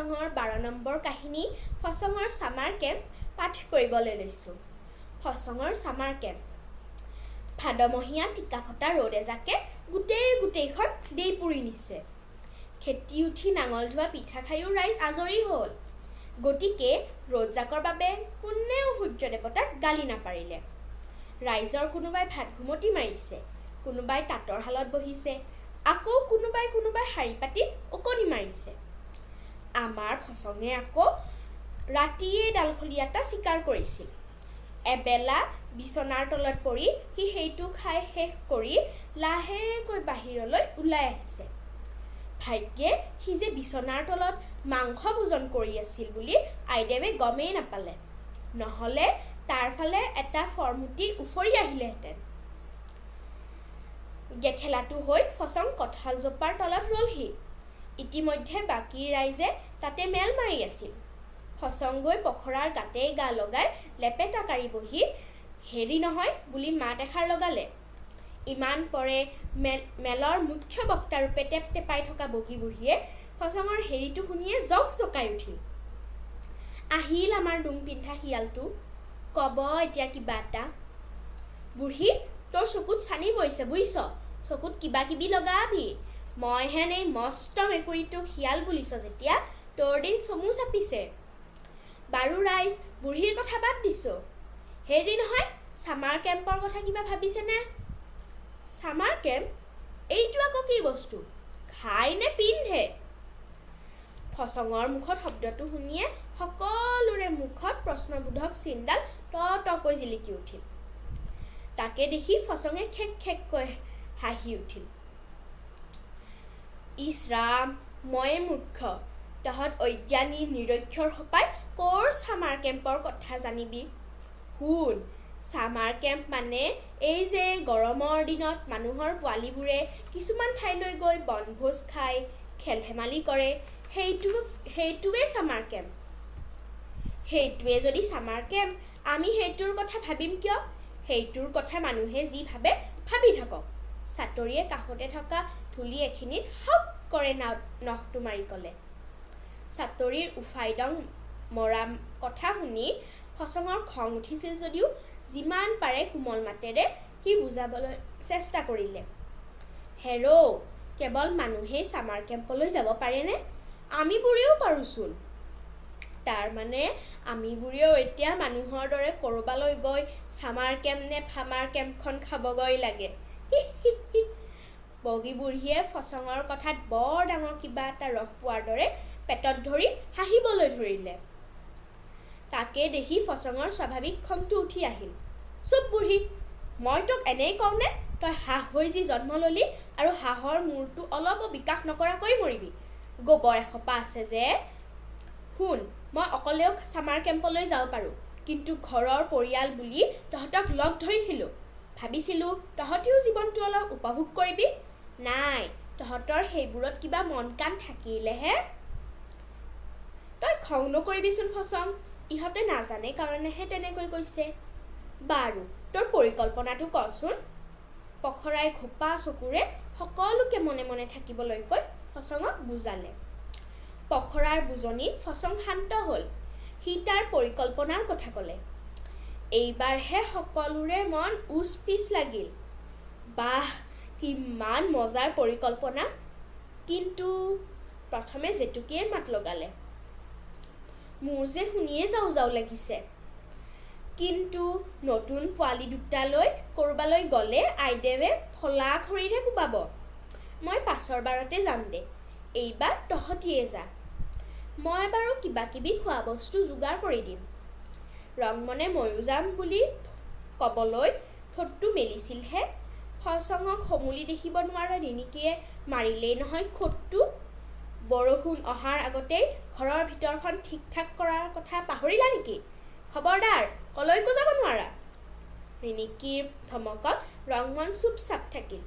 ফচঙৰ 12 নম্বৰ কাহিনী ফচঙৰ ছামাৰ কেম্প পাঠ কৰিবলৈ লৈছোঁ। ফচঙৰ ছামাৰ কেম্প। ভাদমহীয়া টিকাফটা ৰ'দ এজাকে গোটেইখন দেই পুৰি নিছে। খেতি উঠি নাঙল ধোৱা পিঠা খায়ো ৰাইজ আজৰি হ'ল। গতিকে ৰ'দজাকৰ বাবে কোনেও সূৰ্য দেৱতাক গালি নাপাৰিলে। ৰাইজৰ কোনোবাই ভাত ঘুমটি মাৰিছে, কোনোবাই তাঁতৰ শালত বহিছে, আকৌ কোনোবাই শাৰী পাতি ওকণি মাৰিছে। আমাৰ ফচঙে আকৌ ৰাতিয়ে ডালফলি এটা চিকাৰ কৰিছিল। এবেলা বিচনাৰ তলত পৰি সি সেইটো খাই শেষ কৰি লাহেকৈ বাহিৰলৈ ওলাই আহিছে। ভাগ্যে সি যে বিচনাৰ তলত মাংস ভোজন কৰি আছিল বুলি আইদেৱে গমেই নাপালে, নহ'লে তাৰ ফালে এটা ফৰমুটি উফৰি আহিলেহেঁতেন। গেথেলাটো হৈ ফচং কঁঠালজোপাৰ তলত ৰ'লহি। ইতিমধ্যে বাকী ৰাইজে তাতে মেল মাৰি আছিল। ফচং গৈ পখৰাৰ গাতেই গা লগাই লেপেটা কাঢ়ি বহি হেৰি নহয় বুলি মাত এষাৰ লগালে। ইমান পৰে মেলৰ মুখ্য বক্তাৰূপে টেপাই থকা বগী বুঢ়ীয়ে ফচঙৰ হেৰিটো শুনিয়ে জকাই উঠিল। আহিল আমাৰ ডুং পিন্ধা শিয়ালটো, ক'ব এতিয়া কিবা এটা। বুঢ়ী, তোৰ চকুত চানি পৰিছে বুজিছ, চকুত কিবা কিবি লগাবি। মই হেন এই মস্ত মেকুৰীটোক শিয়াল বুলিছ যেতিয়া তোৰ দিন চমু চাপিছে। বাৰু ৰাইজ, বুঢ়ীৰ কথা বাদ দিছোঁ। হেৰি নহয়, ছামাৰ কেম্পৰ কথা কিবা ভাবিছেনে? Summer camp? এইটো আকৌ কি বস্তু? খাই নে পিন্ধে? ফচঙৰ মুখত শব্দটো শুনিয়ে সকলোৰে মুখত প্ৰশ্নবোধক চিনডাল তকৈ জিলিকি উঠিল। তাকে দেখি ফচঙে খেককৈ হাঁহি উঠিল। ইছ ৰাম, ময়ে মূৰ্খ, তহঁত অজ্ঞানী নিৰক্ষৰ সোপাই ক'ৰ ছামাৰ কেম্পৰ কথা জানিবি। শুন, ছামাৰ কেম্প মানে এই যে গৰমৰ দিনত মানুহৰ পোৱালীবোৰে কিছুমান ঠাইলৈ গৈ বনভোজ খাই খেল ধেমালি কৰে, সেইটোৱেই ছামাৰ কেম্প। সেইটোৱে যদি ছামাৰ কেম্প, আমি সেইটোৰ কথা ভাবিম কিয়? সেইটোৰ কথা মানুহে যি ভাবে ভাবি থাকক। চাটৰিয়ে কাষতে থকা ধূলি এখিনিত হাউক কৰে নখটো মাৰি ক'লে। চাটৰিৰ উফাইডং মৰা কথা শুনি ফচঙৰ খং উঠিছিল যদিও যিমান পাৰে কোমল মাতেৰে সি বুজাবলৈ চেষ্টা কৰিলে। হেৰৌ, কেৱল মানুহেই ছামাৰ কেম্পলৈ যাব পাৰেনে? আমি বুঢ়ীও পাৰোঁচোন। তাৰমানে আমি বুঢ়ীও এতিয়া মানুহৰ দৰে ক'ৰবালৈ গৈ ছামাৰ কেম্প নে ফামাৰ কেম্পখন খাবগৈ লাগে। বগী বুঢ়ীয়ে ফচঙৰ কথাত বৰ ডাঙৰ কিবা এটা ৰস পোৱাৰ দৰে পেটত ধৰি হাঁহিবলৈ ধৰিলে। তাকে দেখি ফচঙৰ স্বাভাৱিক খংটো উঠি আহিল। চুপ বুঢ়ী, মই তোক এনেই কওঁনে তই হাঁহ হৈ যি জন্ম ল'লি আৰু হাঁহৰ মূৰটো অলপো বিকাশ নকৰাকৈ মৰিবি? গোবৰ এসোপা আছে যে। শুন, মই অকলেও ছামাৰ কেম্পলৈ যাব পাৰোঁ, কিন্তু ঘৰৰ পৰিয়াল বুলি তহঁতক লগ ধৰিছিলোঁ। ভাবিছিলোঁ তহঁতিও জীৱনটো অলপ উপভোগ কৰিবি। নাই, তহঁতৰ সেইবোৰত কিবা মন কাণ থাকিলেহে। তই খং নকৰিবিচোন ফচং, ইহঁতে নাজানে কাৰণেহে তেনেকৈ কৈছে। বাৰু, তোৰ পৰিকল্পনাটো কচোন। পখৰাই ঘোপা চকুৰে সকলোকে মনে মনে থাকিবলৈ কৈ ফচঙক বুজালে। পখৰাৰ বুজনিত ফচং শান্ত হ'ল। সি তাৰ পৰিকল্পনাৰ কথা ক'লে। এইবাৰহে সকলোৰে মন উচ পিচ লাগিল। বাহ, কিমান মজাৰ পৰিকল্পনা। কিন্তু প্ৰথমে জেতুকীয়ে মাত লগালে। মোৰ যে শুনিয়ে যাওঁ লাগিছে। কিন্তু নতুন পোৱালি দুটালৈ ক'ৰবালৈ গ'লে আইদেৱে ফলা খৰিৰে কোবাব। মই পাছৰ বাৰতে যাম দে, এইবাৰ তহঁতিয়ে যা। মই বাৰু কিবা কিবি খোৱা বস্তু যোগাৰ কৰি দিম। ৰংমনে ময়ো যাম বুলি ক'বলৈ ঠোঁটটো মেলিছিলহে ফচঙক সমূলি দেখিব নোৱাৰা ৰিণিকীয়ে মাৰিলেই নহয় খোঁটটো। বৰষুণ অহাৰ আগতেই ঘৰৰ ভিতৰখন ঠিক ঠাক কৰাৰ কথা পাহৰিলা নেকি? খবৰদাৰ, কলৈকো যাব নোৱাৰা। ৰিণিকীৰ ধমকত ৰংমন চুপচাপ থাকিল।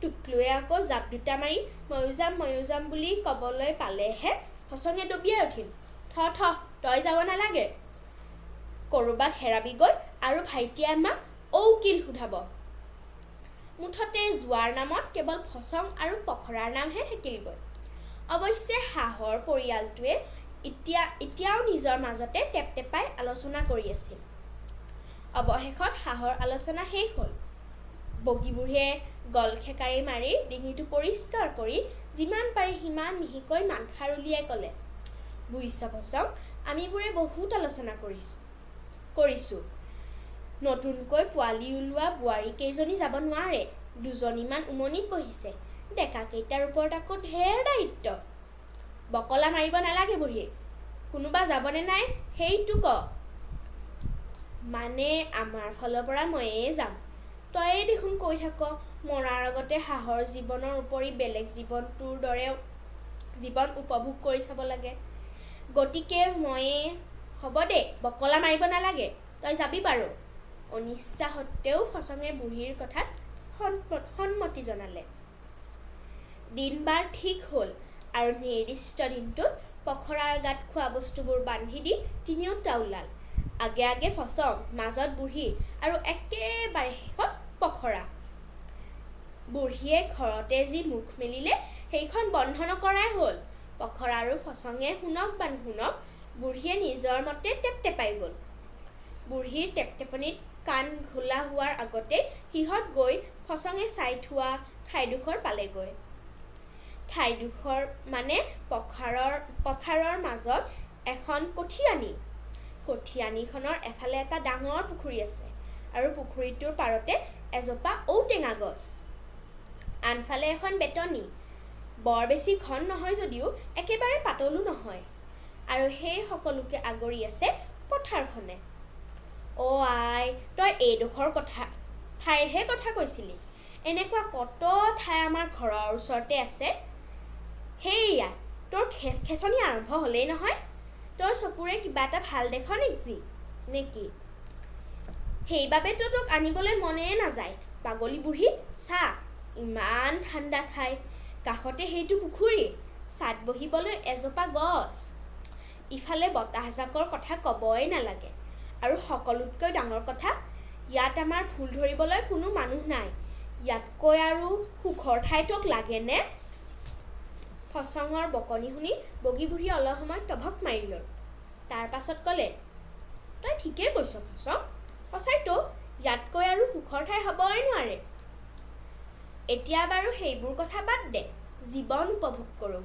টুকলুৱে আকৌ জাপ দুটা মাৰি ময়ো যাম বুলি ক'বলৈ পালেহে ফচঙে দবিয়াই উঠিল। থ, তই যাব নালাগে। ক'ৰবাত হেৰাবিগৈ আৰু ভাইটিয়ে আমাক ঔকিল সোধাব। মুঠতে যোৱাৰ নামত কেৱল ফচং আৰু পখৰাৰ নামহে থাকিলগৈ। অৱশ্যে হাঁহৰ পৰিয়ালটোৱে এতিয়াও নিজৰ মাজতে টেপটেপাই আলোচনা কৰি আছিল। অৱশেষত হাঁহৰ আলোচনা শেষ হ'ল। বগী বুঢ়ীয়ে গলখেকাৰি মাৰি ডিঙিটো পৰিষ্কাৰ কৰি যিমান পাৰে সিমান মিহিকৈ মাতষাৰ উলিয়াই ক'লে, বুজিছ ফচং, আমিবোৰে বহুত আলোচনা কৰিছোঁ। নতুনকৈ পোৱালি ওলোৱা বোৱাৰী কেইজনী যাব নোৱাৰে, দুজনীমান উমনিত বহিছে। ডেকাকেইটাৰ ওপৰত আকৌ ঢেৰ দায়িত্ব। বকলা মাৰিব নালাগে বুঢ়ী, কোনোবা যাবনে নাই সেইটো ক। মানে আমাৰ ফালৰ পৰা ময়েই যাম। তয়েই দেখোন কৈ থাক মৰাৰ আগতে হাঁহৰ জীৱনৰ উপৰি বেলেগ জীৱনটোৰ দৰে জীৱন উপভোগ কৰি চাব লাগে। গতিকে ময়েই হ'ব দে, বকলা মাৰিব নালাগে, তই যাবি বাৰু। অনিচ্ছা সত্ত্বেও ফচঙে বুঢ়ীৰ কথাত সন্মতি জনালে। দিন বাৰ ঠিক হ'ল আৰু নিৰ্দিষ্ট দিনটোত পখৰাৰ গাত খোৱা বস্তুবোৰ বান্ধি দি তিনিওটা ওলাল। আগে আগে ফচং, মাজত বুঢ়ী আৰু একেবাৰে শেষত পখৰা। বুঢ়ীয়ে ঘৰতে যি মুখ মেলিলে সেইখন বন্ধ নকৰাই হ'ল। পখৰা আৰু ফচঙে শুনক বুঢ়ীয়ে নিজৰ মতে টেপটেপাই গ'ল। বুঢ়ীৰ টেপটেপনিত কাণ ঘোলা হোৱাৰ আগতেই সিহঁত গৈ ফচঙে চাই থোৱা ঠাইডোখৰ পালেগৈ। ঠাইডোখৰ মানে পথাৰৰ মাজত এখন কঠীয়ানিখনৰ এফালে এটা ডাঙৰ পুখুৰী আছে আৰু পুখুৰীটোৰ পাৰতে এজোপা ঔটেঙা গছ। আনফালে এখন বেতনি, বৰ বেছি ঘন নহয় যদিও একেবাৰে পাতলো নহয়, আৰু সেই সকলোকে আগুৰি আছে পথাৰখনে। অ' আই, তই এইডোখৰ ঠাইৰহে কথা কৈছিলি। এনেকুৱা কত ঠাই আমাৰ ঘৰৰ ওচৰতে আছে। সেইয়া তোৰ খেচনি আৰম্ভ হ'লেই নহয়। তোৰ চকুৰে কিবা এটা ভাল দেখ নেকি? সেইবাবেতো তোক আনিবলৈ মনেই নাযায়। পাগলী বুঢ়ী, চা, ইমান ঠাণ্ডা ঠাই, কাষতে সেইটো পুখুৰী, ছাদ বহিবলৈ এজোপা গছ, ইফালে বতাহজাকৰ কথা ক'বই নালাগে, আৰু সকলোতকৈ ডাঙৰ কথা, ইয়াত আমাৰ ভুল ধৰিবলৈ কোনো মানুহ নাই। ইয়াতকৈ আৰু সুখৰ ঠাই তোক লাগেনে? ফচঙৰ বকনি শুনি বগী বুঢ়ীয়ে অলপ সময় টভক মাৰি ল'ল। তাৰ পাছত ক'লে, তই ঠিকেই কৈছ ফচং, সঁচাইতো ইয়াতকৈ আৰু সুখৰ ঠাই হ'বই নোৱাৰে। এতিয়া বাৰু সেইবোৰ কথা বাদ দে, জীৱন উপভোগ কৰোঁ।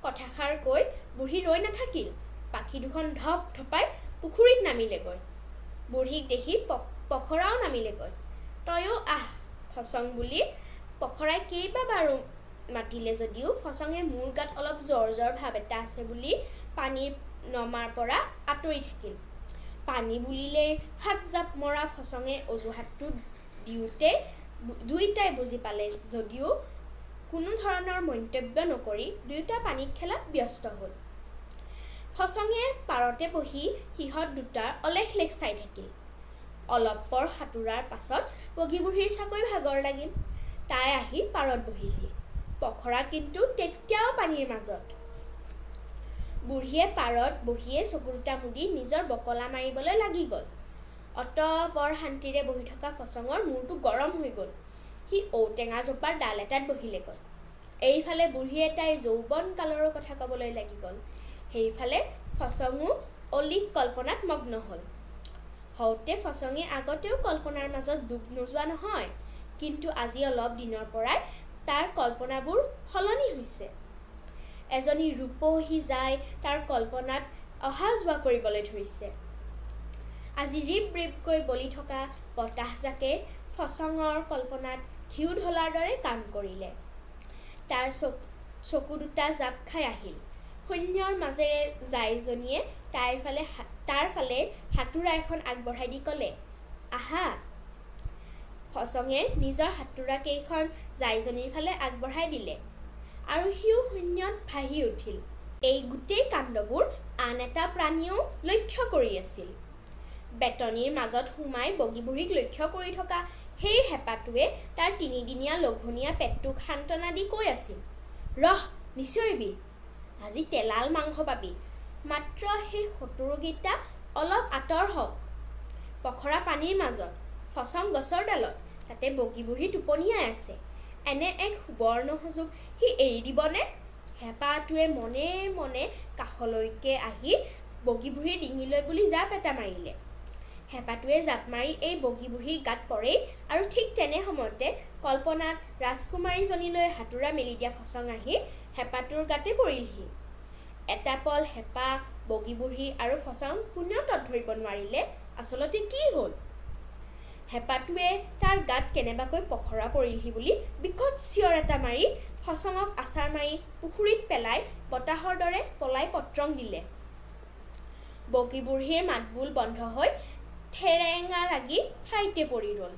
কথাষাৰ কৈ বুঢ়ী ৰৈ নাথাকিল, পাখি দুখন ধপ ধপাই পুখুৰীত নামিলেগৈ। বুঢ়ীক দেখি পখৰাও নামিলেগৈ। তয়ো আহ ফচং বুলি পখৰাই কেইবাবাৰো মাতিলে যদিও ফচঙে মোৰ গাত অলপ জ্বৰ ভাৱ এটা আছে বুলি পানীৰ নমাৰ পৰা আঁতৰি থাকিল। পানী বুলিলেই হাত জাপ মৰা ফচঙে অজুহাতটো দিওঁতে দুয়োটাই বুজি পালে যদিও কোনো ধৰণৰ মন্তব্য নকৰি দুয়োটা পানীত খেলাত ব্যস্ত হ'ল। ফচঙে পাৰতে বহি সিহঁত দুটাৰ অলেখ চাই থাকিল। অলপ পৰ সাঁতোৰাৰ পাছত বগী বুঢ়ীৰ চাকৈ ভাগৰ লাগিল। তাই আহি পাৰত বহিলহি। পখৰা কিন্তু তেতিয়াও পানীৰ মাজত। বুঢ়ীয়ে পাৰত বহিয়ে চকু দুটা মুদি নিজৰ বকলা মাৰিবলৈ লাগি গ'ল। অতপৰ শান্তিৰে বহি থকা ফচঙৰ মূৰটো গৰম হৈ গ'ল। সি ঔটেঙা জোপাৰ ডাল এটাত বহিলেগৈ। এইফালে বুঢ়ীয়ে তাইৰ যৌৱন কালৰো কথা ক'বলৈ লাগি গ'ল। সেইফালে ফচঙো অলিক কল্পনাত মগ্ন হ'ল। হওঁতে ফচঙে আগতেও কল্পনাৰ মাজত ডুব নোযোৱা নহয়, কিন্তু আজি অলপ দিনৰ পৰাই তাৰ কল্পনাবোৰ সলনি হৈছে। এজনী ৰূপহী যাই তাৰ কল্পনাত অহা যোৱা কৰিবলৈ ধৰিছে। আজি ৰিবকৈ বলি থকা বতাহজাকে ফচঙৰ কল্পনাত ঘিউ ঢলাৰ দৰে কাম কৰিলে। তাৰ চকু দুটা জাপ খাই আহিল। শূন্যৰ মাজেৰে জাইজনীয়ে তাৰ ফালে হাতোৰা এখন আগবঢ়াই দি ক'লে, আহা। ফচঙে নিজৰ হাতোৰাকেইখন জাইজনীৰ ফালে আগবঢ়াই দিলে আৰু সিও শূন্যত ভাহি উঠিল। এই গোটেই কাণ্ডবোৰ আন এটা প্ৰাণীয়েও লক্ষ্য কৰি আছিল। বেতনিৰ মাজত সোমাই বগী বুঢ়ীক লক্ষ্য কৰি থকা সেই হেঁপাটোৱে তাৰ তিনিদিনীয়া লঘনীয়া পেটটোক সান্তনা দি কৈ আছিল, ৰহ, নিচিঞৰিবি, আজি তেলাল মাংস পাবি, মাত্ৰ সেই শত্ৰুকেইটা অলপ আঁতৰ হওক। পখৰা পানীৰ মাজত, ফচং গছৰ ডালত, তাতে বগী বুঢ়ী টোপনিয়াই আছে। এনে এক সুবৰ্ণ সুযোগ সি এৰি দিবনে? হেপাটোৱে মনে মনে কাষলৈকে আহি বগী বুঢ়ীৰ ডিঙিলৈ বুলি জাপ এটা মাৰিলে। হেপাটোৱে জাপ মাৰি এই বগী বুঢ়ীৰ গাত পৰেই আৰু ঠিক তেনে সময়তে কল্পনাত ৰাজকুমাৰীজনীলৈ হাতোৰা মেলি দিয়া ফচং আহি হেপাটোৰ গাতে পৰিলহি। এটা পল হেপা, বগী বুঢ়ী আৰু ফচং কোনেও তত ধৰিব নোৱাৰিলে আচলতে কি হ'ল। হেপাটোৱে তাৰ গাত কেনেবাকৈ পখৰা পৰিলহি বুলি বিকট চিঞৰ এটা মাৰি ফচঙক আছাৰ মাৰি পুখুৰীত পেলাই বতাহৰ দৰে পলাই পত্ৰং দিলে। বগী বুঢ়ীৰ মাতবোল বন্ধ হৈ ঠেৰেঙা লাগি ঠাইতে পৰি ৰ'ল।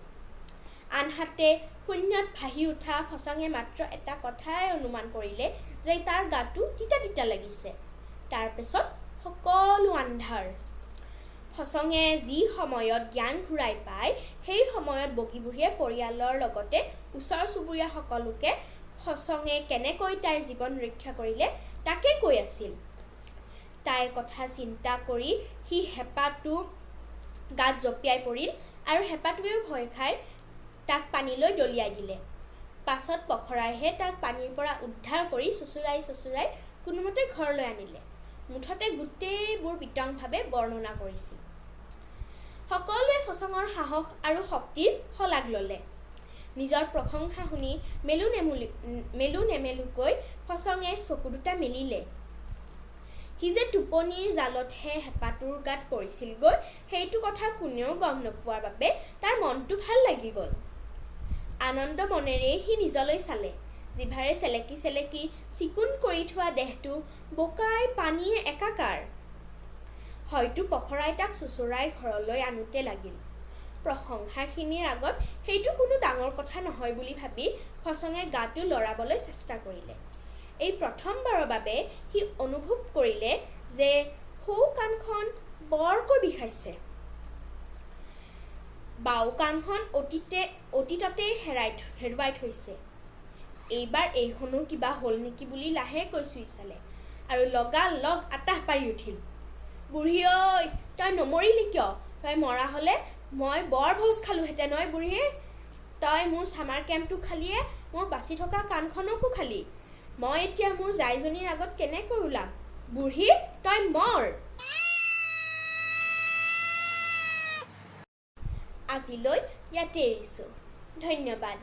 আনহাতে শূন্যত ভাহি উঠা ফচঙে মাত্ৰ এটা কথাই অনুমান কৰিলে যে তাৰ গাটো তিতা তিতা লাগিছে। তাৰ পিছত সকলো আন্ধাৰ। ফচঙে যি সময়ত জ্ঞান ঘূৰাই পায় সেই সময়ত বগী বুঢ়ীয়ে পৰিয়ালৰ লগতে ওচৰ চুবুৰীয়া সকলোকে ফচঙে কেনেকৈ তাইৰ জীৱন ৰক্ষা কৰিলে তাকে কৈ আছিল। তাইৰ কথা চিন্তা কৰি সি হেপাটো গাত জঁপিয়াই পৰিল আৰু হেপাটোৱেও ভয় খাই তাক পানীলৈ দলিয়াই দিলে। পাছত পখৰাইহে তাক পানীৰ পৰা উদ্ধাৰ কৰি চুচুৰাই চুচুৰাই কোনোমতে ঘৰলৈ আনিলে। মুঠতে গোটেইবোৰ বিতংভাৱে বৰ্ণনা কৰিছিল। সকলোৱে ফচঙৰ সাহস আৰু শক্তিৰ শলাগ ল'লে। নিজৰ প্ৰশংসা শুনি মেলো নেমেলোকৈ ফচঙে চকু দুটা মেলিলে। সি যে টোপনিৰ জালতহে হেপাটোৰ গাত পৰিছিলগৈ সেইটো কথা কোনেও গম নোপোৱাৰ বাবে তাৰ মনটো ভাল লাগি গ'ল। আনন্দ মনেৰেই সি নিজলৈ চালে। জিভাৰে চেলেকি চেলেকি চিকুণ কৰি থোৱা দেহটো বোকাই পানীয়ে একাকাৰ। হয়তো পখৰাই তাক চুচুৰাই ঘৰলৈ আনোতে লাগিল। প্ৰশংসাখিনিৰ আগত সেইটো কোনো ডাঙৰ কথা নহয় বুলি ভাবি ফচঙে গাটো লৰাবলৈ চেষ্টা কৰিলে। এই প্ৰথমবাৰৰ বাবে সি অনুভৱ কৰিলে যে সোঁ কাণখন বৰকৈ বিষাইছে। বাওঁ কাণখন অতীততেই হেৰুৱাই থৈছে। এইবাৰ এইখনো কিবা হ'ল নেকি বুলি লাহেকৈ চুই চালে আৰু লগালগ আতাহ পাৰি উঠিল। বুঢ়ী ঐ, তই নমৰিলি কিয়? তই মৰা হ'লে মই বৰ ভোজ খালোহেঁতেন ঐ বুঢ়ী। তই মোৰ ছামাৰ কেম্পটো খালিয়ে মোৰ বাচি থকা কাণখনকো খালি। মই এতিয়া মোৰ জাইজনীৰ আগত কেনেকৈ ওলাম? বুঢ়ী, তই মৰ। আজিলৈ ইয়াতে এৰিছোঁ। ধন্যবাদ।